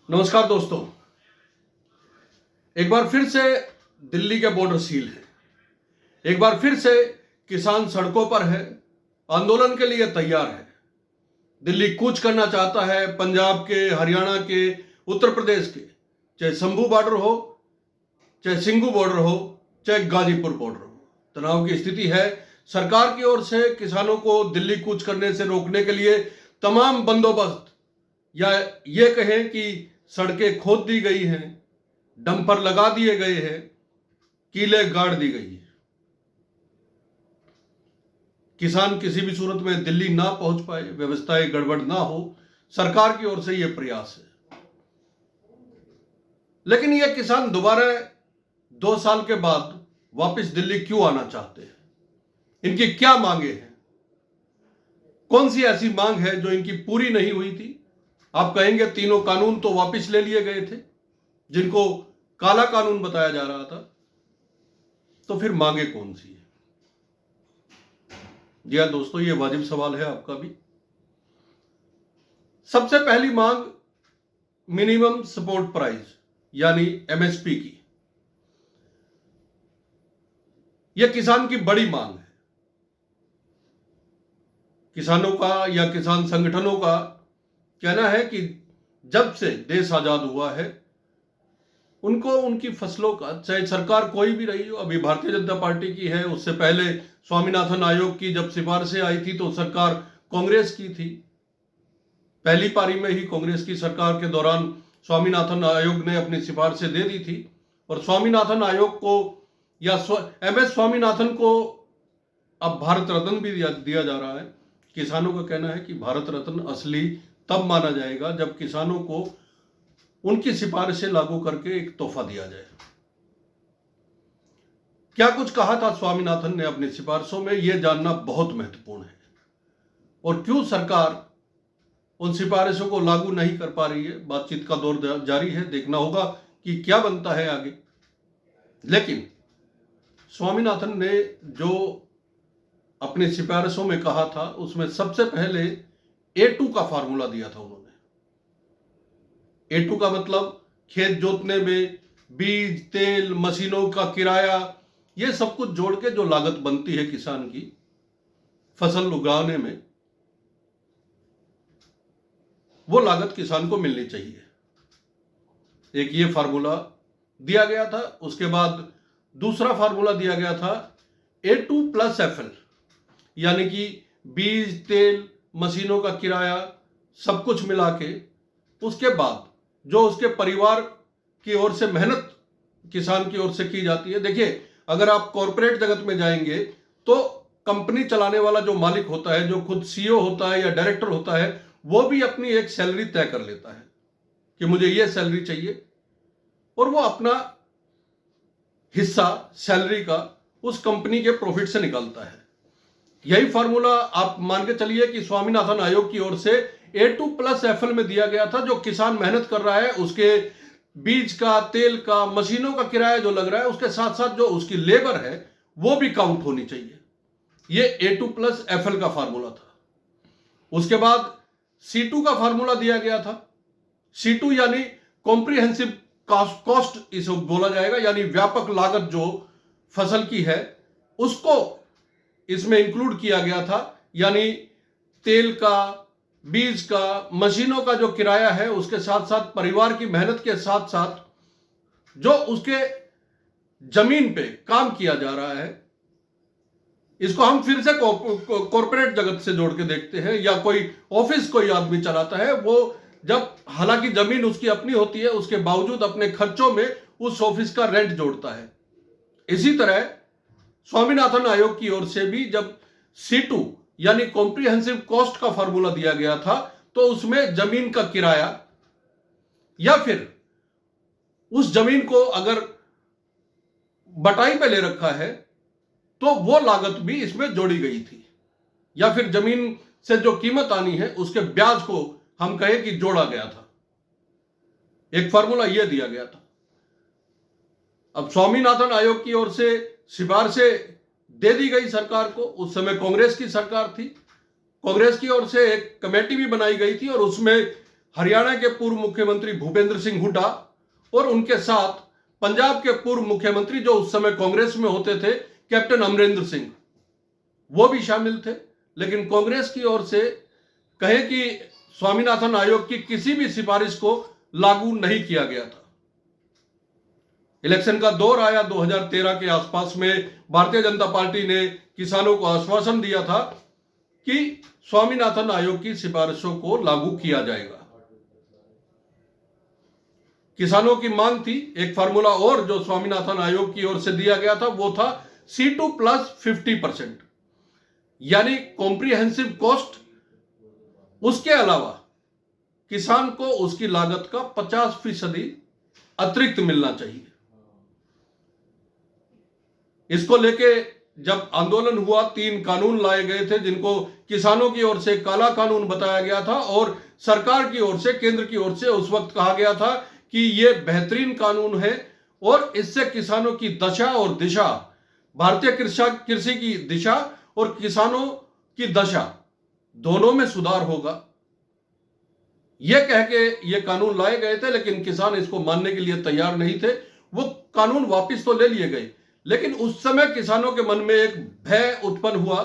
नमस्कार दोस्तों। एक बार फिर से दिल्ली के बॉर्डर सील है। एक बार फिर से किसान सड़कों पर है, आंदोलन के लिए तैयार है। दिल्ली कूच करना चाहता है, पंजाब के, हरियाणा के, उत्तर प्रदेश के, चाहे शंभू बॉर्डर हो, चाहे सिंघू बॉर्डर हो, चाहे गाजीपुर बॉर्डर हो। तनाव की स्थिति है। सरकार की ओर से किसानों को दिल्ली कूच करने से रोकने के लिए तमाम बंदोबस्त, या ये कहें कि सड़कें खोद दी गई हैं, डंपर लगा दिए गए हैं, कीले गाड़ दी गई है। किसान किसी भी सूरत में दिल्ली ना पहुंच पाए, व्यवस्थाएं गड़बड़ ना हो, सरकार की ओर से यह प्रयास है। लेकिन यह किसान दोबारा 2 साल के बाद वापस दिल्ली क्यों आना चाहते हैं? इनकी क्या मांगे हैं? कौन सी ऐसी मांग है जो इनकी पूरी नहीं हुई थी? आप कहेंगे तीनों कानून तो वापस ले लिए गए थे, जिनको काला कानून बताया जा रहा था। तो फिर मांगे कौन सी है? जी हाँ दोस्तों, ये वाजिब सवाल है आपका भी। सबसे पहली मांग मिनिमम सपोर्ट प्राइस यानी एमएसपी की। यह किसान की बड़ी मांग है। किसानों का या किसान संगठनों का कहना है कि जब से देश आजाद हुआ है, उनको उनकी फसलों का, चाहे सरकार कोई भी रही हो, अभी भारतीय जनता पार्टी की है, उससे पहले स्वामीनाथन आयोग की जब सिफारिशें आई थी तो सरकार कांग्रेस की थी। पहली पारी में ही कांग्रेस की सरकार के दौरान स्वामीनाथन आयोग ने अपनी सिफारिशें दे दी थी, और स्वामीनाथन आयोग को या एमएस स्वामीनाथन को अब भारत रत्न भी दिया जा रहा है। किसानों का कहना है कि भारत रत्न असली तब माना जाएगा जब किसानों को उनकी सिफारिशें लागू करके एक तोहफा दिया जाए। क्या कुछ कहा था स्वामीनाथन ने अपनी सिफारिशों में, यह जानना बहुत महत्वपूर्ण है। और क्यों सरकार उन सिफारिशों को लागू नहीं कर पा रही है? बातचीत का दौर जारी है, देखना होगा कि क्या बनता है आगे। लेकिन स्वामीनाथन ने जो अपनी सिफारिशों में कहा था, उसमें सबसे पहले A2 का फार्मूला दिया था उन्होंने। A2 का मतलब खेत जोतने में बीज, तेल, मशीनों का किराया, यह सब कुछ जोड़ के जो लागत बनती है किसान की फसल उगाने में, वो लागत किसान को मिलनी चाहिए। एक ये फार्मूला दिया गया था। उसके बाद दूसरा फार्मूला दिया गया था A2 + FL, यानी कि बीज, तेल, मशीनों का किराया सब कुछ मिला के, उसके बाद जो उसके परिवार की ओर से मेहनत किसान की ओर से की जाती है। देखिए, अगर आप कॉरपोरेट जगत में जाएंगे तो कंपनी चलाने वाला जो मालिक होता है, जो खुद सीईओ होता है या डायरेक्टर होता है, वो भी अपनी एक सैलरी तय कर लेता है कि मुझे ये सैलरी चाहिए, और वो अपना हिस्सा सैलरी का उस कंपनी के प्रॉफिट से निकालता है। यही फार्मूला आप मान के चलिए कि स्वामीनाथन आयोग की ओर से A2 + FL में दिया गया था। जो किसान मेहनत कर रहा है, उसके बीज का, तेल का, मशीनों का किराया जो लग रहा है, उसके साथ साथ जो उसकी लेबर है वो भी काउंट होनी चाहिए। ये A2 + FL का फार्मूला था। उसके बाद C2 का फार्मूला दिया गया था। C2 यानी कॉम्प्रिहेंसिव कॉस्ट इसे बोला जाएगा, यानी व्यापक लागत जो फसल की है उसको इसमें इंक्लूड किया गया था। यानी तेल का, बीज का, मशीनों का जो किराया है, उसके साथ साथ परिवार की मेहनत के साथ साथ जो उसके जमीन पे काम किया जा रहा है, इसको हम फिर से कॉर्पोरेट जगत से जोड़ के देखते हैं। या कोई ऑफिस कोई आदमी चलाता है, वो जब हालांकि जमीन उसकी अपनी होती है, उसके बावजूद अपने खर्चों में उस ऑफिस का रेंट जोड़ता है। इसी तरह स्वामीनाथन आयोग की ओर से भी जब C2 यानी कॉम्प्रिहेंसिव कॉस्ट का फार्मूला दिया गया था, तो उसमें जमीन का किराया या फिर उस जमीन को अगर बटाई पे ले रखा है तो वो लागत भी इसमें जोड़ी गई थी, या फिर जमीन से जो कीमत आनी है उसके ब्याज को हम कहें कि जोड़ा गया था। एक फार्मूला यह दिया गया था। अब स्वामीनाथन आयोग की ओर से सिफारिशें दे दी गई सरकार को। उस समय कांग्रेस की सरकार थी। कांग्रेस की ओर से एक कमेटी भी बनाई गई थी, और उसमें हरियाणा के पूर्व मुख्यमंत्री भूपेंद्र सिंह हुड्डा और उनके साथ पंजाब के पूर्व मुख्यमंत्री जो उस समय कांग्रेस में होते थे कैप्टन अमरिंदर सिंह, वो भी शामिल थे। लेकिन कांग्रेस की ओर से कहें कि स्वामीनाथन आयोग की किसी भी सिफारिश को लागू नहीं किया गया था। इलेक्शन का दौर आया 2013 के आसपास में, भारतीय जनता पार्टी ने किसानों को आश्वासन दिया था कि स्वामीनाथन आयोग की सिफारिशों को लागू किया जाएगा। किसानों की मांग थी एक फार्मूला और जो स्वामीनाथन आयोग की ओर से दिया गया था, वो था C2 प्लस 50%, यानी कॉम्प्रिहेंसिव कॉस्ट। उसके अलावा किसान को उसकी लागत का 50% अतिरिक्त मिलना चाहिए। इसको लेके जब आंदोलन हुआ, 3 कानून लाए गए थे जिनको किसानों की ओर से काला कानून बताया गया था और सरकार की ओर से, केंद्र की ओर से उस वक्त कहा गया था कि यह बेहतरीन कानून है और इससे किसानों की दशा और दिशा, भारतीय कृषि की दिशा और किसानों की दशा दोनों में सुधार होगा। यह कह के ये कानून लाए गए थे, लेकिन किसान इसको मानने के लिए तैयार नहीं थे। वो कानून वापस तो ले लिए गए, लेकिन उस समय किसानों के मन में एक भय उत्पन्न हुआ।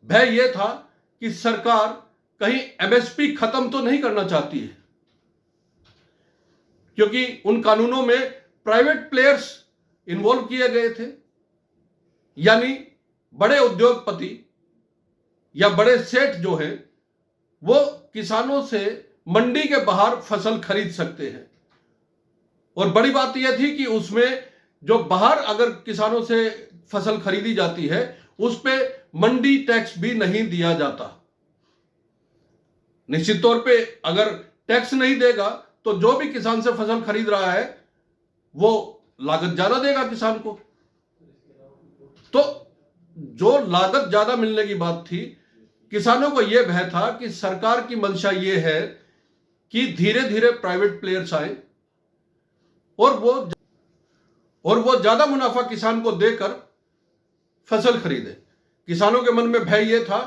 भय यह था कि सरकार कहीं MSP खत्म तो नहीं करना चाहती है, क्योंकि उन कानूनों में प्राइवेट प्लेयर्स इन्वॉल्व किए गए थे, यानी बड़े उद्योगपति या बड़े सेठ जो हैं वो किसानों से मंडी के बाहर फसल खरीद सकते हैं। और बड़ी बात यह थी कि उसमें जो बाहर अगर किसानों से फसल खरीदी जाती है उस पे मंडी टैक्स भी नहीं दिया जाता। निश्चित तौर पे अगर टैक्स नहीं देगा तो जो भी किसान से फसल खरीद रहा है वो लागत ज्यादा देगा किसान को। तो जो लागत ज्यादा मिलने की बात थी, किसानों को यह भय था कि सरकार की मंशा यह है कि धीरे धीरे प्राइवेट प्लेयर्स आए और वो ज्यादा मुनाफा किसान को देकर फसल खरीदे। किसानों के मन में भय यह था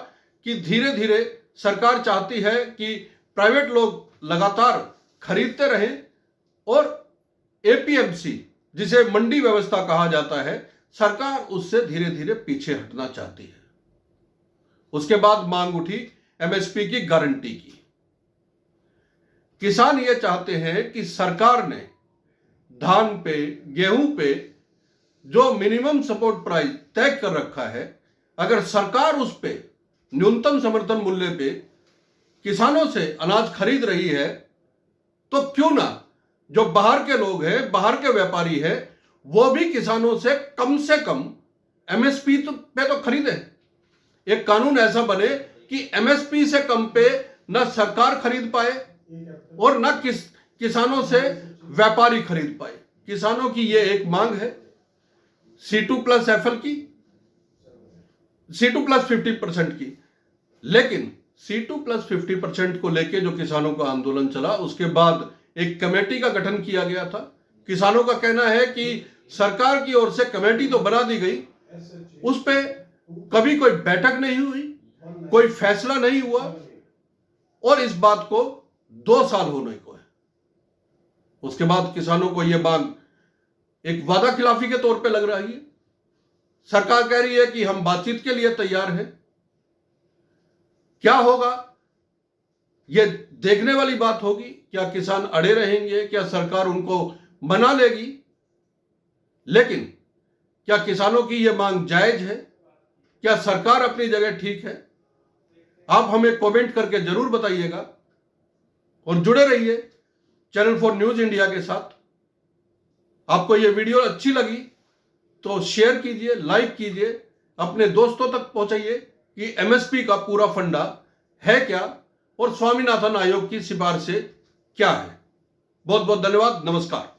कि धीरे धीरे सरकार चाहती है कि प्राइवेट लोग लगातार खरीदते रहें और APMC जिसे मंडी व्यवस्था कहा जाता है, सरकार उससे धीरे धीरे पीछे हटना चाहती है। उसके बाद मांग उठी MSP की गारंटी की। किसान ये चाहते हैं कि सरकार ने धान पे, गेहूं पे जो मिनिमम सपोर्ट प्राइस तय कर रखा है, अगर सरकार उस पे न्यूनतम समर्थन मूल्य पे किसानों से अनाज खरीद रही है तो क्यों ना जो बाहर के लोग हैं, बाहर के व्यापारी हैं, वो भी किसानों से कम MSP पे तो खरीदे। एक कानून ऐसा बने कि MSP से कम पे ना सरकार खरीद पाए और ना किसानों से व्यापारी खरीद पाए। किसानों की यह एक मांग है C2 प्लस FL की, C2 प्लस 50% की। लेकिन C2 प्लस 50% को लेके जो किसानों का आंदोलन चला, उसके बाद एक कमेटी का गठन किया गया था। किसानों का कहना है कि सरकार की ओर से कमेटी तो बना दी गई, उस पे कभी कोई बैठक नहीं हुई, कोई फैसला नहीं हुआ और इस बात को 2 साल होने को है। उसके बाद किसानों को यह मांग एक वादा खिलाफी के तौर पे लग रही है। सरकार कह रही है कि हम बातचीत के लिए तैयार हैं। क्या होगा यह देखने वाली बात होगी। क्या किसान अड़े रहेंगे, क्या सरकार उनको मना लेगी? लेकिन क्या किसानों की यह मांग जायज है? क्या सरकार अपनी जगह ठीक है? आप हमें कमेंट करके जरूर बताइएगा और जुड़े रहिए चैनल 4 न्यूज इंडिया के साथ। आपको यह वीडियो अच्छी लगी तो शेयर कीजिए, लाइक कीजिए, अपने दोस्तों तक पहुंचाइए कि MSP का पूरा फंडा है क्या और स्वामीनाथन आयोग की सिफारिशें क्या है। बहुत बहुत धन्यवाद। नमस्कार।